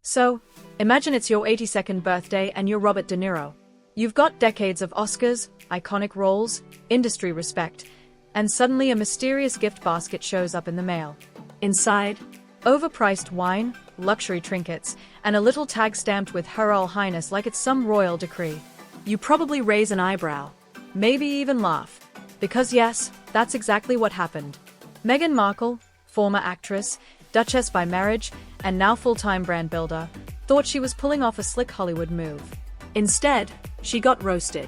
So, imagine it's your 82nd birthday and you're Robert De Niro. You've got decades of Oscars, iconic roles, industry respect, and suddenly a mysterious gift basket shows up in the mail. Inside, overpriced wine, luxury trinkets, and a little tag stamped with Her Royal Highness like it's some royal decree. You probably raise an eyebrow, maybe even laugh. Because yes, that's exactly what happened. Meghan Markle, former actress, Duchess by marriage, and now full-time brand builder, thought she was pulling off a slick Hollywood move. Instead, she got roasted.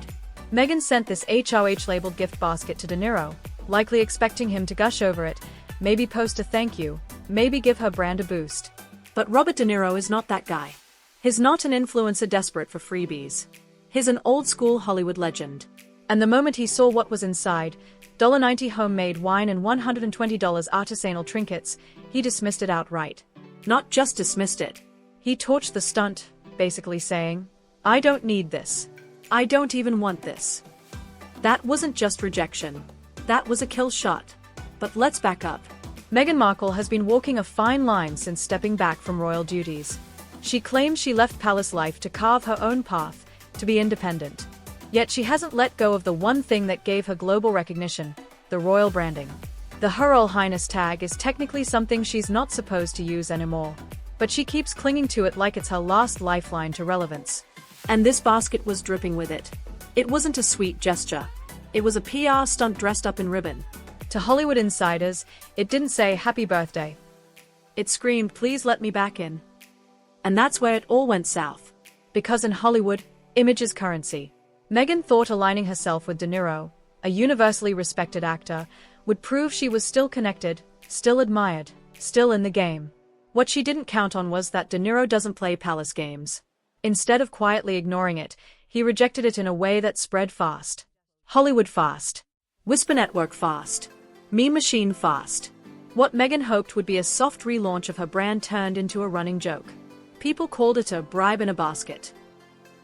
Meghan sent this HOH-labeled gift basket to De Niro, likely expecting him to gush over it, maybe post a thank you, maybe give her brand a boost. But Robert De Niro is not that guy. He's not an influencer desperate for freebies. He's an old-school Hollywood legend. And the moment he saw what was inside, $90 homemade wine and $120 artisanal trinkets, he dismissed it outright. Not just dismissed it. He torched the stunt, basically saying, "I don't need this. I don't even want this." That wasn't just rejection. That was a kill shot. But let's back up. Meghan Markle has been walking a fine line since stepping back from royal duties. She claims she left palace life to carve her own path, to be independent. Yet she hasn't let go of the one thing that gave her global recognition, the royal branding. The Her Royal Highness tag is technically something she's not supposed to use anymore, but she keeps clinging to it like it's her last lifeline to relevance. And this basket was dripping with it. It wasn't a sweet gesture. It was a PR stunt dressed up in ribbon. To Hollywood insiders, it didn't say happy birthday. It screamed, "Please let me back in." And that's where it all went south. Because in Hollywood, image is currency. Meghan thought aligning herself with De Niro, a universally respected actor, would prove she was still connected, still admired, still in the game. What she didn't count on was that De Niro doesn't play palace games. Instead of quietly ignoring it, he rejected it in a way that spread fast. Hollywood fast. Whisper network fast. Meme machine fast. What Meghan hoped would be a soft relaunch of her brand turned into a running joke. People called it a bribe in a basket.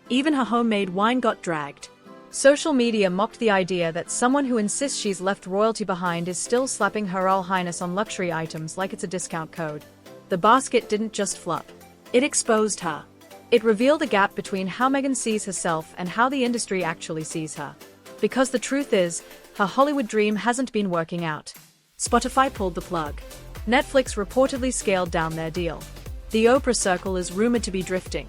Even her homemade wine got dragged. Social media mocked the idea that someone who insists she's left royalty behind is still slapping Her Royal Highness on luxury items like it's a discount code. The basket didn't just flop. It exposed her. It revealed a gap between how Meghan sees herself and how the industry actually sees her. Because the truth is, her Hollywood dream hasn't been working out. Spotify pulled the plug. Netflix reportedly scaled down their deal. The Oprah circle is rumored to be drifting.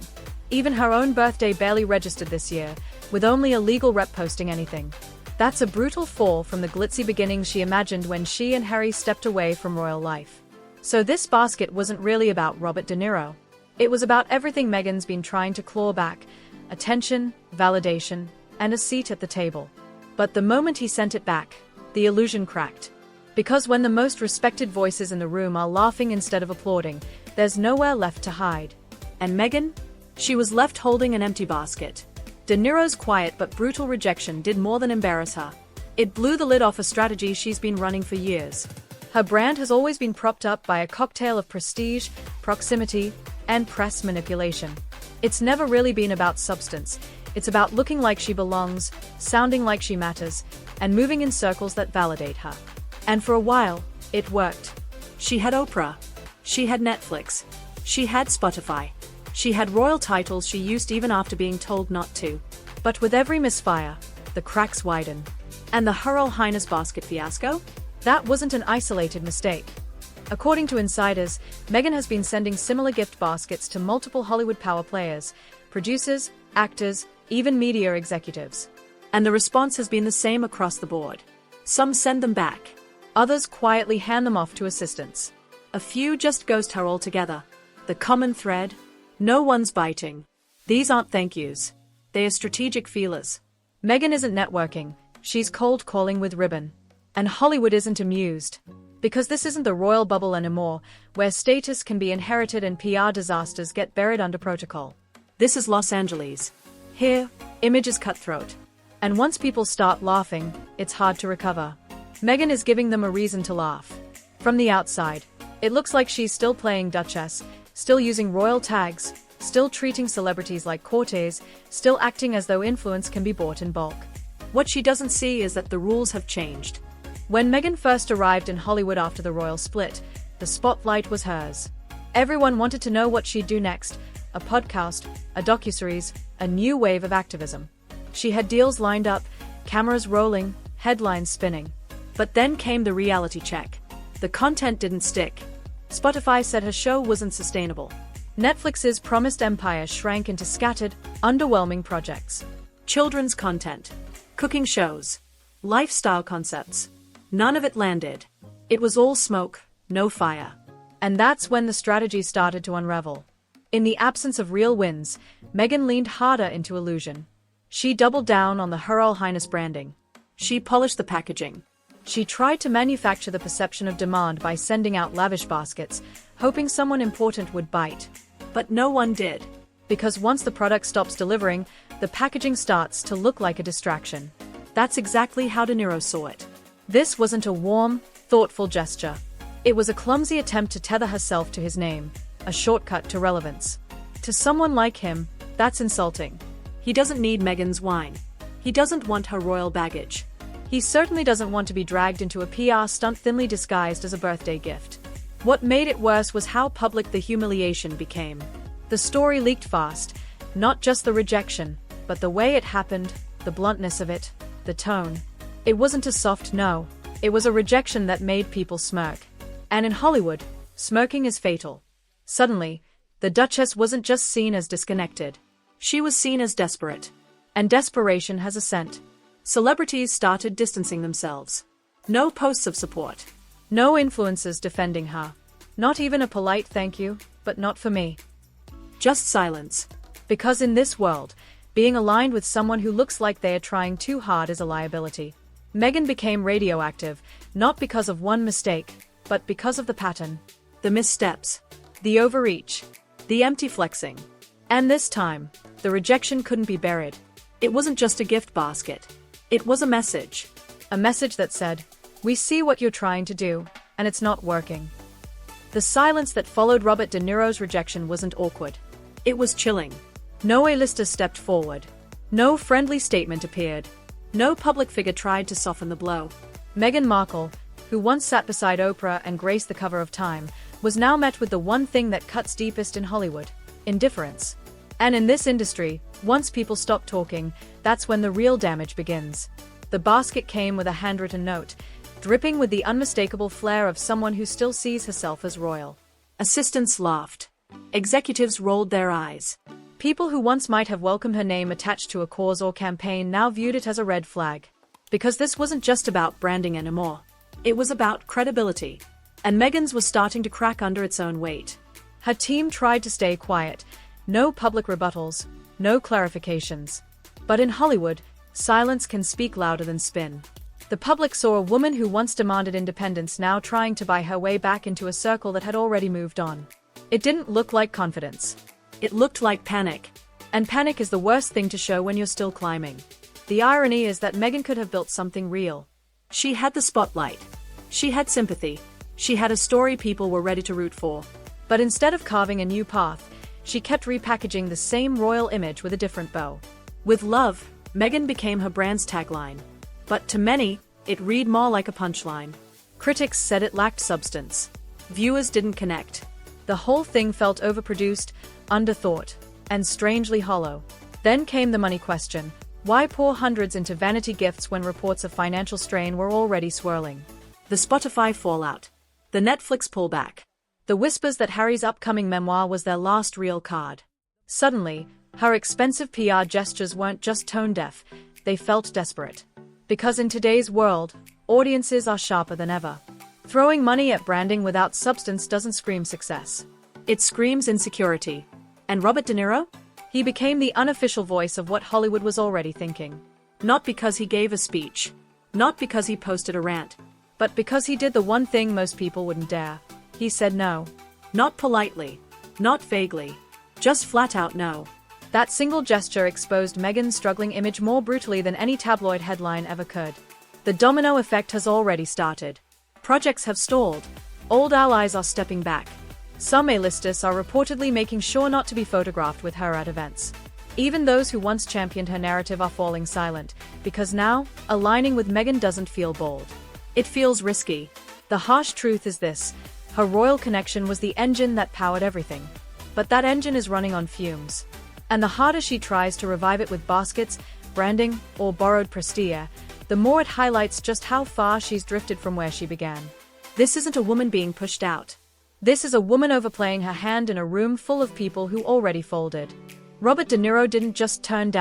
Even her own birthday barely registered this year, with only a legal rep posting anything. That's a brutal fall from the glitzy beginnings she imagined when she and Harry stepped away from royal life. So this basket wasn't really about Robert De Niro. It was about everything Meghan's been trying to claw back: attention, validation, and a seat at the table. But the moment he sent it back, the illusion cracked. Because when the most respected voices in the room are laughing instead of applauding, there's nowhere left to hide. And Meghan? She was left holding an empty basket. De Niro's quiet but brutal rejection did more than embarrass her. It blew the lid off a strategy she's been running for years. Her brand has always been propped up by a cocktail of prestige, proximity, and press manipulation. It's never really been about substance. It's about looking like she belongs, sounding like she matters, and moving in circles that validate her. And for a while, it worked. She had Oprah. She had Netflix. She had Spotify. She had royal titles she used even after being told not to. But with every misfire, the cracks widen. And the Her Royal Highness basket fiasco? That wasn't an isolated mistake. According to insiders, Meghan has been sending similar gift baskets to multiple Hollywood power players, producers, actors, even media executives. And the response has been the same across the board. Some send them back. Others quietly hand them off to assistants. A few just ghost her altogether. The common thread? No one's biting. These aren't thank yous. They are strategic feelers. Meghan isn't networking, she's cold calling with ribbon. And Hollywood isn't amused. Because this isn't the royal bubble anymore, where status can be inherited and PR disasters get buried under protocol. This is Los Angeles. Here, image is cutthroat. And once people start laughing, it's hard to recover. Meghan is giving them a reason to laugh. From the outside, it looks like she's still playing Duchess, still using royal tags, still treating celebrities like courtiers, still acting as though influence can be bought in bulk. What she doesn't see is that the rules have changed. When Meghan first arrived in Hollywood after the royal split, the spotlight was hers. Everyone wanted to know what she'd do next: a podcast, a docuseries, a new wave of activism. She had deals lined up, cameras rolling, headlines spinning. But then came the reality check. The content didn't stick. Spotify said her show wasn't sustainable. Netflix's promised empire shrank into scattered, underwhelming projects. Children's content, cooking shows, lifestyle concepts. None of it landed. It was all smoke, no fire. And that's when the strategy started to unravel. In the absence of real wins, Meghan leaned harder into illusion. She doubled down on the Her Royal Highness branding. She polished the packaging. She tried to manufacture the perception of demand by sending out lavish baskets, hoping someone important would bite. But no one did. Because once the product stops delivering, the packaging starts to look like a distraction. That's exactly how De Niro saw it. This wasn't a warm, thoughtful gesture. It was a clumsy attempt to tether herself to his name, a shortcut to relevance. To someone like him, that's insulting. He doesn't need Meghan's wine. He doesn't want her royal baggage. He certainly doesn't want to be dragged into a PR stunt thinly disguised as a birthday gift. What made it worse was how public the humiliation became. The story leaked fast, not just the rejection, but the way it happened, the bluntness of it, the tone. It wasn't a soft no. It was a rejection that made people smirk. And in Hollywood, smirking is fatal. Suddenly, the Duchess wasn't just seen as disconnected. She was seen as desperate. And desperation has a scent. Celebrities started distancing themselves. No posts of support. No influencers defending her. Not even a polite thank you, but not for me. Just silence. Because in this world, being aligned with someone who looks like they are trying too hard is a liability. Meghan became radioactive, not because of one mistake, but because of the pattern. The missteps. The overreach. The empty flexing. And this time, the rejection couldn't be buried. It wasn't just a gift basket. It was a message. A message that said, "We see what you're trying to do, and it's not working." The silence that followed Robert De Niro's rejection wasn't awkward. It was chilling. No A-lister stepped forward. No friendly statement appeared. No public figure tried to soften the blow. Meghan Markle, who once sat beside Oprah and graced the cover of Time, was now met with the one thing that cuts deepest in Hollywood: indifference. And in this industry, once people stop talking, that's when the real damage begins. The basket came with a handwritten note, dripping with the unmistakable flair of someone who still sees herself as royal. Assistants laughed. Executives rolled their eyes. People who once might have welcomed her name attached to a cause or campaign now viewed it as a red flag. Because this wasn't just about branding anymore. It was about credibility. And Meghan's was starting to crack under its own weight. Her team tried to stay quiet. No public rebuttals, no clarifications. But in Hollywood, silence can speak louder than spin. The public saw a woman who once demanded independence now trying to buy her way back into a circle that had already moved on. It didn't look like confidence. It looked like panic. And panic is the worst thing to show when you're still climbing. The irony is that Meghan could have built something real. She had the spotlight. She had sympathy. She had a story people were ready to root for. But instead of carving a new path, she kept repackaging the same royal image with a different bow. With love, Meghan became her brand's tagline. But to many, it read more like a punchline. Critics said it lacked substance. Viewers didn't connect. The whole thing felt overproduced, underthought, and strangely hollow. Then came the money question. Why pour hundreds into vanity gifts when reports of financial strain were already swirling? The Spotify fallout. The Netflix pullback. The whispers that Harry's upcoming memoir was their last real card. Suddenly, her expensive PR gestures weren't just tone-deaf, they felt desperate. Because in today's world, audiences are sharper than ever. Throwing money at branding without substance doesn't scream success. It screams insecurity. And Robert De Niro? He became the unofficial voice of what Hollywood was already thinking. Not because he gave a speech. Not because he posted a rant. But because he did the one thing most people wouldn't dare. He said no. Not politely. Not vaguely. Just flat out no. That single gesture exposed Meghan's struggling image more brutally than any tabloid headline ever could. The domino effect has already started. Projects have stalled. Old allies are stepping back. Some A-listers are reportedly making sure not to be photographed with her at events. Even those who once championed her narrative are falling silent, because now, aligning with Meghan doesn't feel bold. It feels risky. The harsh truth is this: Her royal connection was the engine that powered everything. But that engine is running on fumes. And the harder she tries to revive it with baskets, branding, or borrowed prestige, the more it highlights just how far she's drifted from where she began. This isn't a woman being pushed out. This is a woman overplaying her hand in a room full of people who already folded. Robert De Niro didn't just turn down